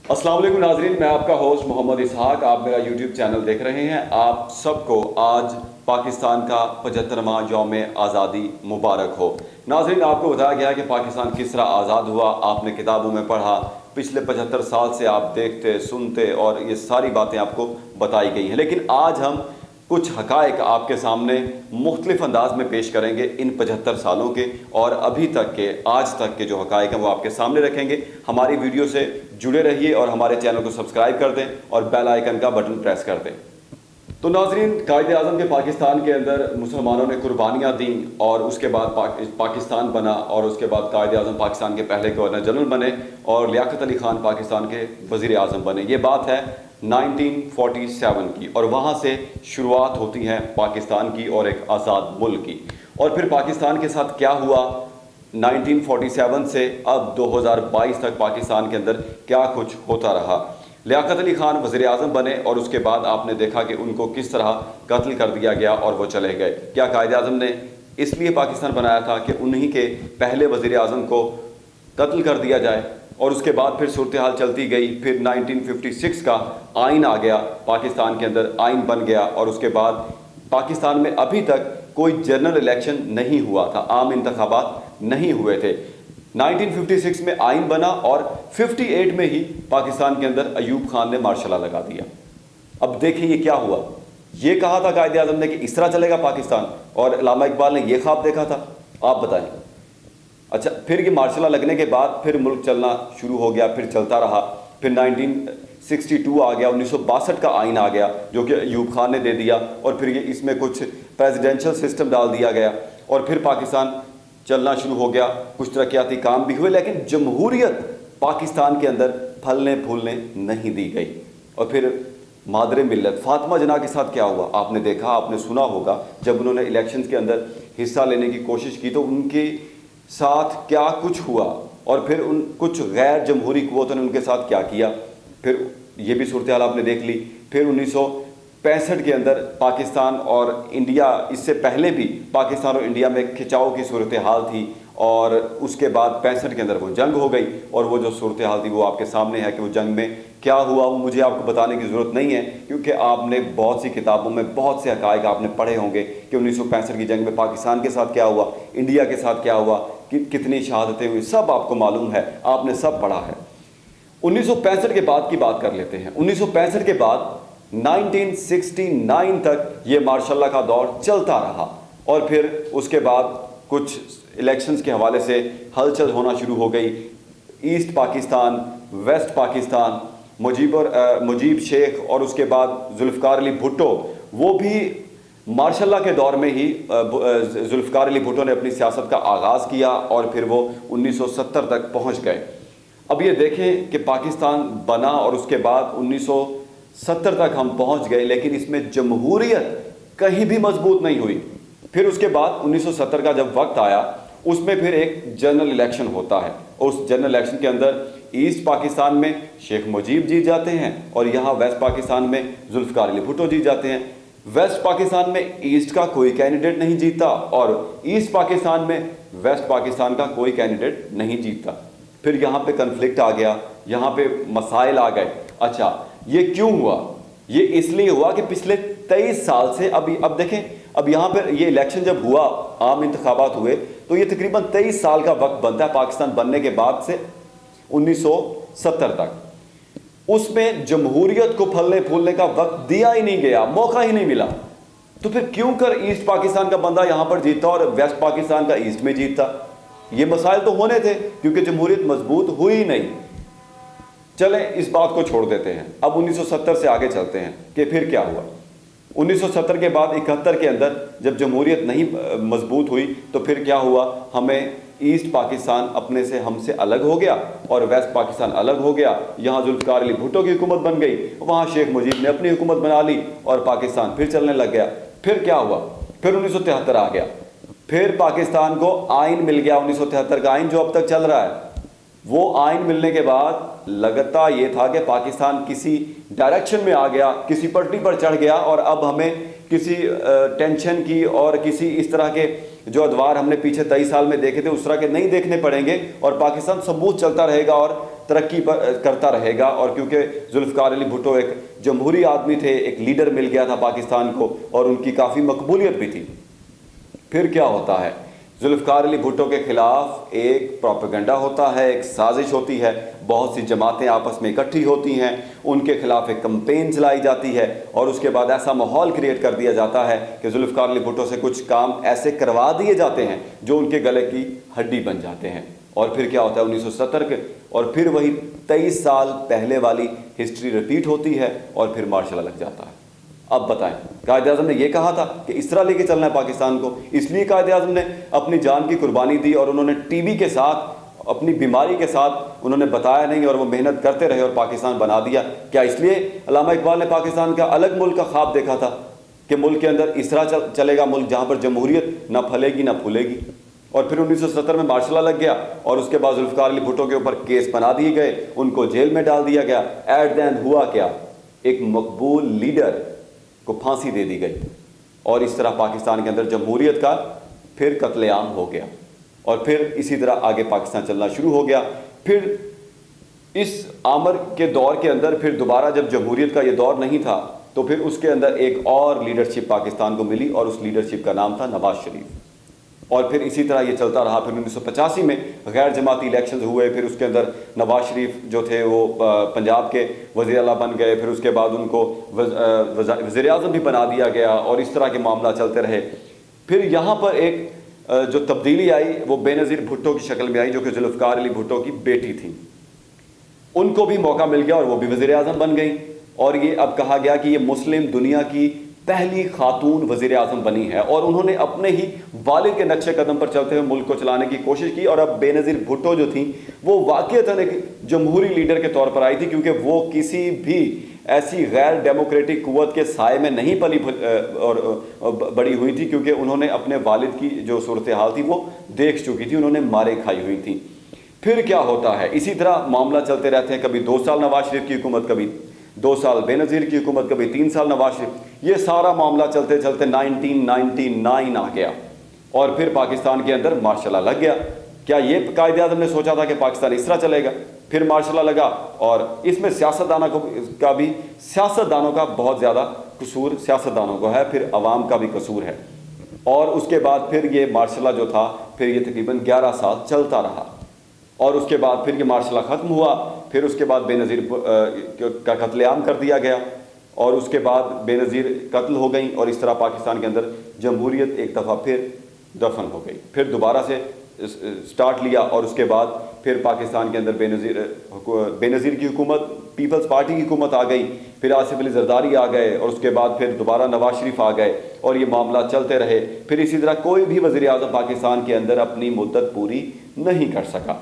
अस्सलाम वालेकुम नाजरीन, मैं आपका होस्ट मोहम्मद इसहाक। आप मेरा यूट्यूब चैनल देख रहे हैं। आप सबको आज पाकिस्तान का 75वां यौम आज़ादी मुबारक हो। नाजरीन, आपको बताया गया कि पाकिस्तान किस तरह आज़ाद हुआ, आपने किताबों में पढ़ा, पिछले 75 साल से आप देखते सुनते और ये सारी बातें आपको बताई गई हैं। लेकिन आज हम कुछ हक़ाइक़ आपके सामने मुख्तलिफ़ अंदाज में पेश करेंगे इन 75 सालों के, और अभी तक के आज तक के जो हक़ाइक़ हैं वो आपके सामने रखेंगे। हमारी वीडियो से जुड़े रहिए और हमारे चैनल को सब्सक्राइब कर दें और बेल आइकन का बटन प्रेस कर दें। तो नाज़रीन, कायदे आज़म के पाकिस्तान के अंदर मुसलमानों ने कुर्बानियाँ दी और उसके बाद पाकिस्तान बना, और उसके बाद कायदे आज़म पाकिस्तान के पहले गवर्नर जनरल बने और लियाकत अली ख़ान पाकिस्तान के वज़ीर आज़म बने। ये बात है 1947 की, और वहाँ से शुरुआत होती है पाकिस्तान की और एक आज़ाद मुल्क की। और फिर पाकिस्तान के साथ क्या हुआ 1947 से अब 2022 तक पाकिस्तान के अंदर क्या कुछ होता रहा। लियाकत अली ख़ान वज़ीर आज़म बने और उसके बाद आपने देखा कि उनको किस तरह कत्ल कर दिया गया और वो चले गए। क्या कायदे आज़म ने इसलिए पाकिस्तान बनाया था कि उन्हीं के पहले वज़ीर आज़म को कत्ल कर दिया जाए, और उसके बाद फिर सूरत हाल चलती गई। फिर 1956 का आइन आ गया, पाकिस्तान के अंदर आइन बन गया, और उसके बाद पाकिस्तान में अभी तक कोई जनरल इलेक्शन नहीं हुआ था, आम इंतखाबात नहीं हुए थे। 1956 में आइन बना और 58 में ही पाकिस्तान के अंदर अयूब खान ने मार्शल लॉ लगा दिया। अब देखें ये क्या हुआ। ये कहा था कायदे आज़म ने कि इस तरह चलेगा पाकिस्तान, और अल्लामा इकबाल ने ये ख्वाब देखा था। आप बताएं। अच्छा, फिर ये मार्शल लॉ लगने के बाद फिर मुल्क चलना शुरू हो गया, फिर चलता रहा। फिर 1962 आ गया, 1962 का आइन आ गया जो कि अयूब खान ने दे दिया, और फिर ये इसमें कुछ प्रेसिडेंशियल सिस्टम डाल दिया गया, और फिर पाकिस्तान चलना शुरू हो गया। कुछ तरक्याती काम भी हुए, लेकिन जमहूरियत पाकिस्तान के अंदर फलने फूलने नहीं दी गई। और फिर मादरे मिल्लत फातिमा जना के साथ क्या हुआ आपने देखा, आपने सुना होगा। जब उन्होंने इलेक्शंस के अंदर हिस्सा लेने की कोशिश की तो उनके साथ क्या कुछ हुआ, और फिर उन कुछ गैर जमहूरी क़ुव्वतों ने उनके साथ क्या किया। फिर ये भी सूरत हाल आपने देख ली। फिर 1965 के अंदर पाकिस्तान और इंडिया, इससे पहले भी पाकिस्तान और इंडिया में खिंचाव की सूरत हाल थी, और उसके बाद 65 के अंदर वो जंग हो गई। और वो जो सूरत हाल थी वो आपके सामने है कि वो जंग में क्या हुआ। वो मुझे आपको बताने की ज़रूरत नहीं है, क्योंकि आपने बहुत सी किताबों में बहुत से हक़ाइक़ आपने पढ़े होंगे कि 1965 की जंग में पाकिस्तान के साथ क्या हुआ, इंडिया के साथ क्या हुआ, कि कितनी शहादतें हुई, सब आपको मालूम है, आपने सब पढ़ा है। 1965 के बाद की बात कर लेते हैं। 1965 के बाद 1969 तक ये मार्शल लॉ का दौर चलता रहा, और फिर उसके बाद कुछ इलेक्शंस के हवाले से हलचल होना शुरू हो गई। ईस्ट पाकिस्तान, वेस्ट पाकिस्तान, मुजीब शेख और उसके बाद जुल्फ़िकार अली भुट्टो, वो भी मार्शल लॉ के दौर में ही जुल्फ़िकार अली भुट्टो ने अपनी सियासत का आगाज़ किया, और फिर वो 1970 तक पहुँच गए। अब ये देखें कि पाकिस्तान बना और उसके बाद 1970 तक हम पहुंच गए, लेकिन इसमें जमहूरियत कहीं भी मजबूत नहीं हुई। फिर उसके बाद 1970 का जब वक्त आया, उसमें फिर एक जनरल इलेक्शन होता है। उस जनरल इलेक्शन के अंदर ईस्ट पाकिस्तान में शेख मुजीब जीत जाते हैं, और यहाँ वेस्ट पाकिस्तान में जुल्फ़िकार अली भुट्टो जीत जाते हैं। वेस्ट पाकिस्तान में ईस्ट का कोई कैंडिडेट नहीं जीता, और ईस्ट पाकिस्तान में वेस्ट पाकिस्तान का कोई कैंडिडेट नहीं जीता। फिर यहाँ पे कन्फ्लिक्ट आ गया, यहाँ पे मसाइल आ गए। अच्छा, ये क्यों हुआ? ये इसलिए हुआ कि पिछले 23 साल से अब देखें, अब यहाँ पर ये इलेक्शन जब हुआ, आम इंतखाबात हुए, तो ये तकरीबन 23 साल का वक्त बनता है पाकिस्तान बनने के बाद से 1970 तक। उसमें जमहूरियत को फलने फूलने का वक्त दिया ही नहीं गया, मौका ही नहीं मिला। तो फिर क्यों कर ईस्ट पाकिस्तान का बंदा यहाँ पर जीता और वेस्ट पाकिस्तान का ईस्ट में जीता? ये मसाइल तो होने थे, क्योंकि जमहूरियत मजबूत हुई नहीं। चलें, इस बात को छोड़ देते हैं। अब 1970 से आगे चलते हैं कि फिर क्या हुआ। 1970 के बाद 71 के अंदर जब जमहूरियत नहीं मजबूत हुई, तो फिर क्या हुआ, हमें ईस्ट पाकिस्तान अपने से हमसे अलग हो गया और वेस्ट पाकिस्तान अलग हो गया। यहाँ जुल्फ़िकार अली भुट्टो की हुकूमत बन गई, वहाँ शेख मुजीब ने अपनी हुकूमत बना ली, और पाकिस्तान फिर चलने लग गया। फिर क्या हुआ, फिर 1973 आ गया, फिर पाकिस्तान को आइन मिल गया। 1973 का आइन जो अब तक चल रहा है, वो आइन मिलने के बाद लगता ये था कि पाकिस्तान किसी डायरेक्शन में आ गया, किसी पटरी पर चढ़ गया, और अब हमें किसी टेंशन की और किसी इस तरह के जो अदवार हमने पीछे 23 साल में देखे थे उस तरह के नहीं देखने पड़ेंगे, और पाकिस्तान सबूत चलता रहेगा और तरक्की करता रहेगा। और क्योंकि जुल्फ़िकार अली भुट्टो एक जमहूरी आदमी थे, एक लीडर मिल गया था पाकिस्तान को और उनकी काफ़ी मकबूलियत भी थी। फिर क्या होता है, जुल्फ़िकार अली भुट्टो के ख़िलाफ़ एक प्रोपेगेंडा होता है, एक साजिश होती है, बहुत सी जमातें आपस में इकट्ठी होती हैं, उनके ख़िलाफ़ एक कैंपेन चलाई जाती है और उसके बाद ऐसा माहौल क्रिएट कर दिया जाता है कि जुल्फ़िकार अली भुट्टो से कुछ काम ऐसे करवा दिए जाते हैं जो उनके गले की हड्डी बन जाते हैं। और फिर क्या होता है 1970 के, और फिर वही 23 साल पहले वाली हिस्ट्री रिपीट होती है और फिर मार्शल लॉ लग जाता है। अब बताएं, कायद-ए-आज़म ने यह कहा था कि इस तरह लेके चलना है पाकिस्तान को, इसलिए कायद-ए-आज़म ने अपनी जान की कुर्बानी दी और उन्होंने टीबी के साथ, अपनी बीमारी के साथ उन्होंने बताया नहीं और वो मेहनत करते रहे और पाकिस्तान बना दिया। क्या इसलिए अल्लामा इकबाल ने पाकिस्तान का अलग मुल्क का ख्वाब देखा था कि मुल्क के अंदर इस तरह चलेगा मुल्क जहाँ पर जमहूरियत ना फलेगी ना फूलेगी? और फिर 1970 में मार्शल लॉ लग गया और उसके बाद जुल्फ़िकार अली भुट्टो के ऊपर केस बना दिए गए, उनको जेल में डाल दिया गया। एट द एंड हुआ क्या, एक मकबूल लीडर को फांसी दे दी गई और इस तरह पाकिस्तान के अंदर जमहूरियत का फिर कत्लेआम हो गया और फिर इसी तरह आगे पाकिस्तान चलना शुरू हो गया। फिर इस आमर के दौर के अंदर फिर दोबारा जब जमहूरियत का ये दौर नहीं था तो फिर उसके अंदर एक और लीडरशिप पाकिस्तान को मिली और उस लीडरशिप का नाम था नवाज शरीफ। और फिर इसी तरह ये चलता रहा। फिर 1985 में गैर जमाती इलेक्शंस हुए, फिर उसके अंदर नवाज शरीफ जो थे वो पंजाब के वज़ीर आला बन गए, फिर उसके बाद उनको वज़ीर आज़म भी बना दिया गया और इस तरह के मामला चलते रहे। फिर यहाँ पर एक जो तब्दीली आई वो बेनज़ीर भुट्टो की शक्ल में आई, जो कि जुल्फ़िकार अली भुट्टो की बेटी थी। उनको भी मौका मिल गया और वो भी वज़ीर आज़म बन गई और ये अब कहा गया कि ये मुस्लिम दुनिया की पहली खातून वज़ीर आज़म बनी है और उन्होंने अपने ही वालिद के नक्शे कदम पर चलते हुए मुल्क को चलाने की कोशिश की। और अब बेनज़ीर भुट्टो जो थी वो वाक़ईतन एक जमहूरी लीडर के तौर पर आई थी, क्योंकि वो किसी भी ऐसी गैर डेमोक्रेटिक कुव्वत के साए में नहीं पली और बड़ी हुई थी, क्योंकि उन्होंने अपने वालिद की जो सूरत हाल थी वो देख चुकी थी, उन्होंने मारे खाई हुई थी। फिर क्या होता है, इसी तरह मामला चलते रहते हैं, कभी 2 साल नवाज शरीफ की हुकूमत, कभी 2 साल बेनज़ीर की हुकूमत, कभी 3 साल नवाज शरीफ। ये सारा मामला चलते चलते 1999 आ गया और फिर पाकिस्तान के अंदर मार्शल लॉ लग गया। क्या ये कायद-ए-आज़म ने सोचा था कि पाकिस्तान इस तरह चलेगा? फिर मार्शल लॉ लगा और इसमें सियासतदानों का बहुत ज़्यादा कसूर सियासतदानों को है, फिर अवाम का भी कसूर है। और उसके बाद फिर ये मार्शल लॉ जो था फिर ये तकरीबन 11 साल चलता रहा और उसके बाद फिर ये मार्शल लॉ ख़त्म हुआ। फिर उसके बाद बेनज़ीर का कत्लेआम कर दिया गया और उसके बाद बेनज़ीर कत्ल हो गई और इस तरह पाकिस्तान के अंदर जमहूरियत एक दफ़ा फिर दफन हो गई। फिर दोबारा से स्टार्ट लिया और उसके बाद फिर पाकिस्तान के अंदर बेनज़ीर की हुकूमत, पीपल्स पार्टी की हुकूमत आ गई, फिर आसिफ अली ज़रदारी आ गए और उसके बाद फिर दोबारा नवाज शरीफ आ गए और ये मामला चलते रहे। फिर इसी तरह कोई भी वज़ीर आज़म पाकिस्तान के अंदर अपनी मुद्दत पूरी नहीं कर सका।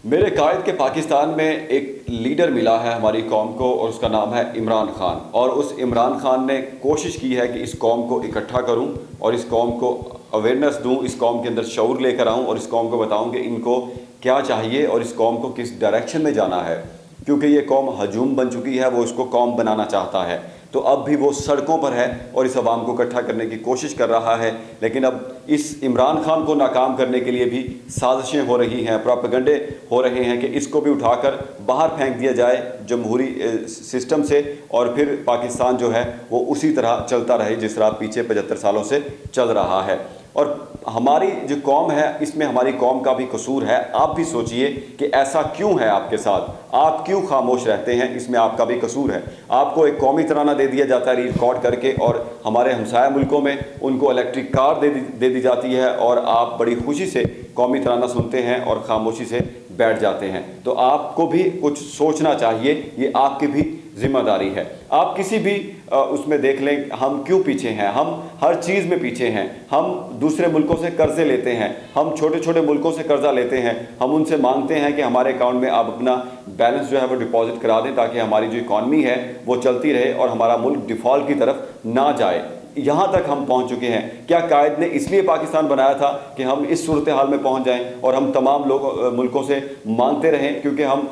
मेरे कायद के पाकिस्तान में एक लीडर मिला है हमारी कौम को और उसका नाम है इमरान खान। और उस इमरान खान ने कोशिश की है कि इस कौम को इकट्ठा करूं और इस कौम को अवेयरनेस दूं, इस कौम के अंदर शऊर लेकर आऊं और इस कौम को बताऊं कि इनको क्या चाहिए और इस कौम को किस डायरेक्शन में जाना है, क्योंकि ये कौम हजूम बन चुकी है, वो इसको कौम बनाना चाहता है। तो अब भी वो सड़कों पर है और इस आवाम को इकट्ठा करने की कोशिश कर रहा है। लेकिन अब इस इमरान खान को नाकाम करने के लिए भी साजिशें हो रही हैं, प्रोपेगेंडे हो रहे हैं कि इसको भी उठाकर बाहर फेंक दिया जाए जमहूरी सिस्टम से और फिर पाकिस्तान जो है वो उसी तरह चलता रहे जिस तरह पीछे 75 सालों से चल रहा है। और हमारी जो कौम है इसमें हमारी कौम का भी कसूर है। आप भी सोचिए कि ऐसा क्यों है आपके साथ, आप क्यों खामोश रहते हैं, इसमें आपका भी कसूर है। आपको एक कौमी तराना दे दिया जाता है रिकॉर्ड करके और हमारे हमसाया मुल्कों में उनको इलेक्ट्रिक कार दे दी जाती है और आप बड़ी खुशी से कौमी तराना सुनते हैं और खामोशी से बैठ जाते हैं। तो आपको भी कुछ सोचना चाहिए, ये आपकी भी जिम्मेदारी है। आप किसी भी उसमें देख लें, हम क्यों पीछे हैं, हम हर चीज़ में पीछे हैं। हम दूसरे मुल्कों से कर्ज़े लेते हैं, हम छोटे छोटे मुल्कों से कर्ज़ा लेते हैं, हम उनसे मांगते हैं कि हमारे अकाउंट में आप अपना बैलेंस जो है वो डिपॉजिट करा दें ताकि हमारी जो इकॉनमी है वो चलती रहे और हमारा मुल्क डिफ़ॉल्ट की तरफ ना जाए। यहाँ तक हम पहुँच चुके हैं। क्या कायद ने इसलिए पाकिस्तान बनाया था कि हम इस सूरत हाल में पहुँच जाएँ और हम तमाम मुल्कों से मांगते रहें, क्योंकि हम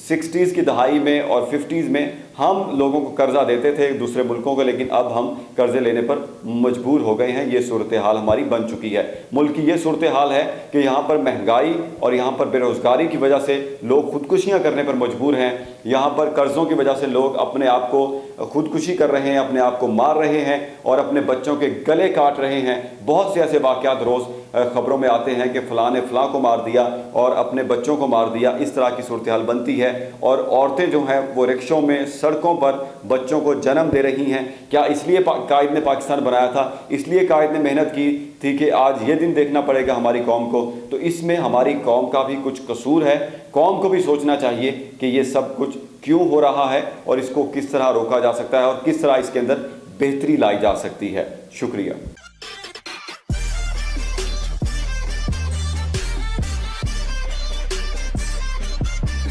60s की दहाई में और 50s में हम लोगों को कर्जा देते थे दूसरे मुल्कों को, लेकिन अब हम कर्जे लेने पर मजबूर हो गए हैं। ये सूरत हाल हमारी बन चुकी है। मुल्क की ये सूरत हाल है कि यहाँ पर महंगाई और यहाँ पर बेरोज़गारी की वजह से लोग खुदकुशियाँ करने पर मजबूर हैं। यहाँ पर कर्ज़ों की वजह से लोग अपने आप को खुदकुशी कर रहे हैं, अपने आप को मार रहे हैं और अपने बच्चों के गले काट रहे हैं। बहुत से ऐसे वाक़यात रोज़ ख़बरों में आते हैं कि फ़लाँ ने फ़लाँ को मार दिया और अपने बच्चों को मार दिया। इस तरह की सूरत हाल बनती है और औरतें जो हैं वो रिक्शों में, सड़कों पर बच्चों को जन्म दे रही हैं। क्या इसलिए कायद ने पाकिस्तान बनाया था? इसलिए कायद ने मेहनत की थी कि आज ये दिन देखना पड़ेगा हमारी कौम को? तो इसमें हमारी कौम का भी कुछ कसूर है। कौम को भी सोचना चाहिए कि ये सब कुछ क्यों हो रहा है और इसको किस तरह रोका जा सकता है और किस तरह इसके अंदर बेहतरी लाई जा सकती है। शुक्रिया।